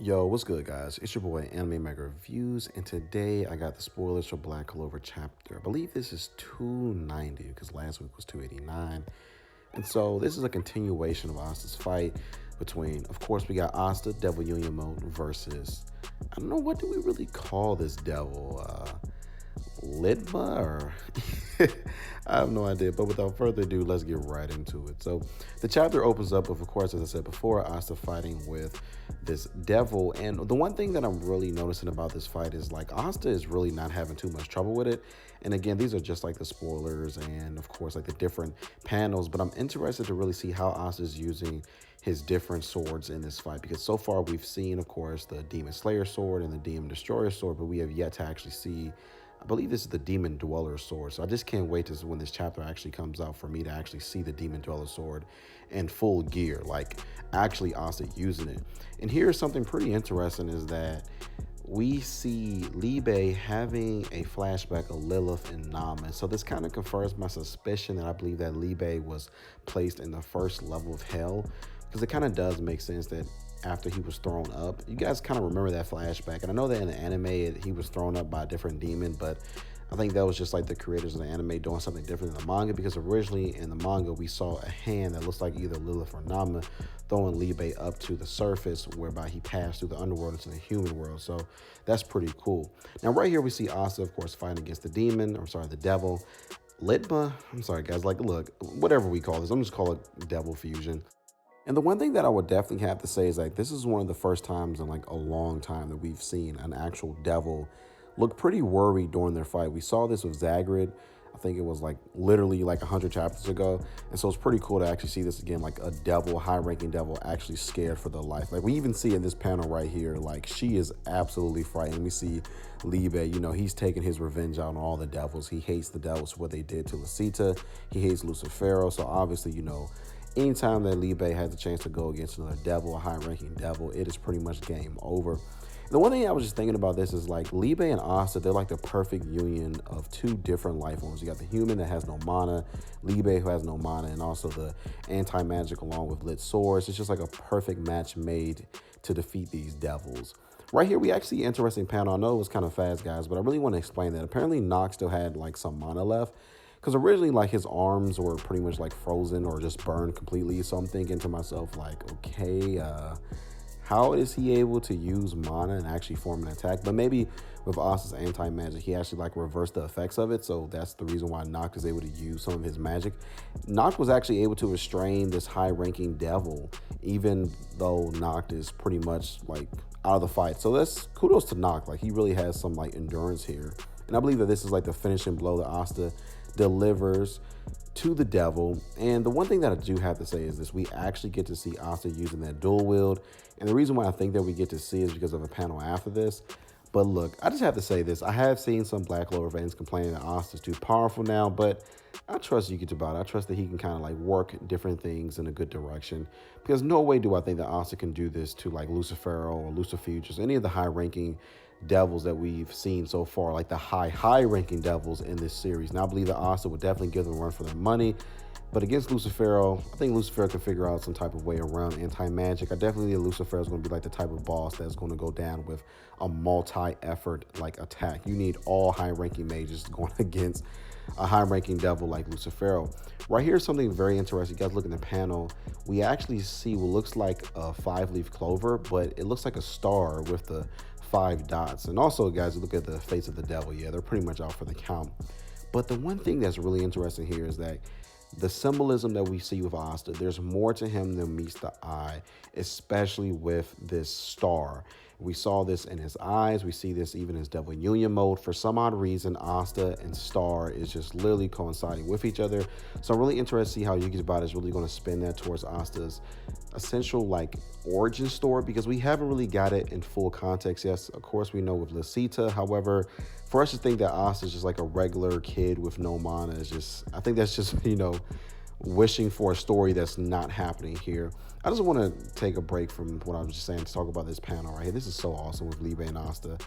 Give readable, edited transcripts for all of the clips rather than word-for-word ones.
Yo, what's good, guys? It's your boy Anime Mega Reviews, and today I got the spoilers for Black Clover chapter. I believe this is 290 because last week was 289. And so this is a continuation of Asta's fight between, of course, we got Asta, Devil Union Mode, versus, I don't know, what do we really call this devil? Lidma or I have no idea. But without further ado, let's get right into it. So the chapter opens up with, of course, as I said before, Asta fighting with this devil. And the one thing that I'm really noticing about this fight is like Asta is really not having too much trouble with it. And again, these are just like the spoilers and of course like the different panels. But I'm interested to really see how Asta is using his different swords in this fight, because so far we've seen, of course, the Demon Slayer sword and the Demon Destroyer sword, but we have yet to actually see, I believe this is the Demon Dweller sword. So I just can't wait to when this chapter actually comes out for me to actually see the Demon Dweller sword in full gear, like actually Asta using it. And here's something pretty interesting is that we see Libe having a flashback of Lillth and Naamah. So this kind of confirms my suspicion that I believe that Libe was placed in the first level of hell, because it kind of does make sense that after he was thrown up, you guys kind of remember that flashback. And I know that in the anime, he was thrown up by a different demon, but I think that was just like the creators of the anime doing something different in the manga, because originally in the manga, we saw a hand that looks like either Lillth or Naamah throwing Libe up to the surface, whereby he passed through the underworld into the human world. So that's pretty cool. Now, right here, we see Asta, of course, fighting against the demon, or sorry, the devil. Litma, I'm sorry, guys, like, look, whatever we call this, I'm just call it devil fusion. And the one thing that I would definitely have to say is like this is one of the first times in like a long time that we've seen an actual devil look pretty worried during their fight. We saw this with Zagrid. I think it was like literally like 100 chapters ago. And so it's pretty cool to actually see this again, like a devil, high-ranking devil actually scared for their life. Like we even see in this panel right here, like she is absolutely frightened. We see Libe, he's taking his revenge out on all the devils. He hates the devils for what they did to Lucita. He hates Lucifero. So obviously, anytime that Libe has a chance to go against another devil, a high-ranking devil, it is pretty much game over. The one thing I was just thinking about this is like Libe and Asta, they're like the perfect union of two different life forms. You got the human that has no mana, Libe who has no mana, and also the anti-magic along with lit swords. It's just like a perfect match made to defeat these devils. Right here, we actually see an interesting panel. I know it was kind of fast, guys, but I really want to explain that. Apparently, Nox still had like some mana left, because originally, like, his arms were pretty much, like, frozen or just burned completely. So I'm thinking to myself, like, okay, how is he able to use mana and actually form an attack? But maybe with Asta's anti-magic, he actually, like, reversed the effects of it. So that's the reason why Noct is able to use some of his magic. Noct was actually able to restrain this high-ranking devil, even though Noct is pretty much, like, out of the fight. So that's kudos to Noct. Like, he really has some, like, endurance here. And I believe that this is, like, the finishing blow that Asta delivers to the devil. And the one thing that I do have to say is this: we actually get to see Asta using that dual wield. And the reason why I think that we get to see is because of a panel after this. But look, I just have to say this: I have seen some Black Clover fans complaining that Asta's too powerful now, but I trust Yukitsubara. I trust that he can kind of like work different things in a good direction, because no way do I think that Asta can do this to like Lucifero or Lucifugis, any of the high-ranking devils that we've seen so far, like the high-ranking devils in this series. Now I believe that Asta would definitely give them a run for their money, but against Lucifero, I think Lucifero can figure out some type of way around anti-magic. I definitely think Lucifero is going to be like the type of boss that's going to go down with a multi-effort like attack. You need all high-ranking mages going against a high-ranking devil like Lucifero. Right here is something very interesting. You guys look in the panel, we actually see what looks like a 5-leaf clover, but it looks like a star with the 5 dots. And also, guys, look at the face of the devil. Yeah, they're pretty much out for the count. But the one thing that's really interesting here is that the symbolism that we see with Asta, there's more to him than meets the eye, especially with this star. We saw this in his eyes. We see this even in his Devil Union mode. For some odd reason, Asta and Star is just literally coinciding with each other. So I'm really interested to see how Yukitsubara is really going to spin that towards Asta's essential like origin story, because we haven't really got it in full context. Yes, of course, we know with Lucita. However, for us to think that Asta is just like a regular kid with no mana is just, I think that's just, wishing for a story that's not happening here. I just want to take a break from what I was just saying to talk about this panel right here. This is so awesome with Libe and Asta.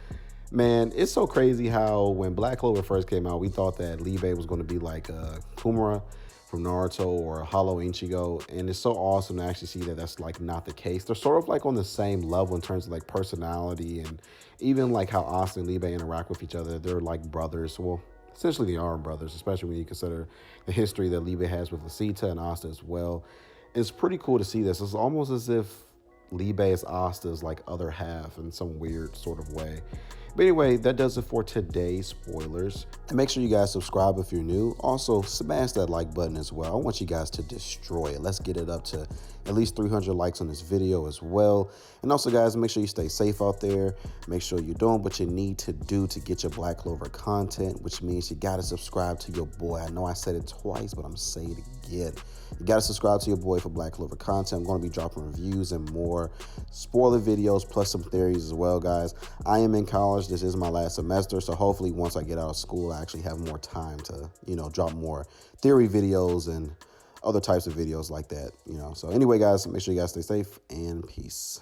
Man, it's so crazy how when Black Clover first came out, we thought that Libe was going to be like Kumara. from Naruto or Hollow Ichigo, and it's so awesome to actually see that that's like not the case. They're sort of like on the same level in terms of like personality and even like how Asta and Libe interact with each other. They're like brothers. Well, essentially they are brothers, especially when you consider the history that Libe has with Lasita and Asta as well. It's pretty cool to see this. It's almost as if Libe is Asta's like other half in some weird sort of way. But anyway, that does it for today's spoilers. And make sure you guys subscribe if you're new. Also, smash that like button as well. I want you guys to destroy it. Let's get it up to at least 300 likes on this video as well. And also, guys, make sure you stay safe out there. Make sure you're doing what you need to do to get your Black Clover content, which means you got to subscribe to your boy. I know I said it twice, but I'm saying it again. You got to subscribe to your boy for Black Clover content. I'm going to be dropping reviews and more spoiler videos, plus some theories as well, guys. I am in college. This is my last semester, so hopefully once I get out of school, I actually have more time to, drop more theory videos and other types of videos like that, So anyway, guys, make sure you guys stay safe and peace.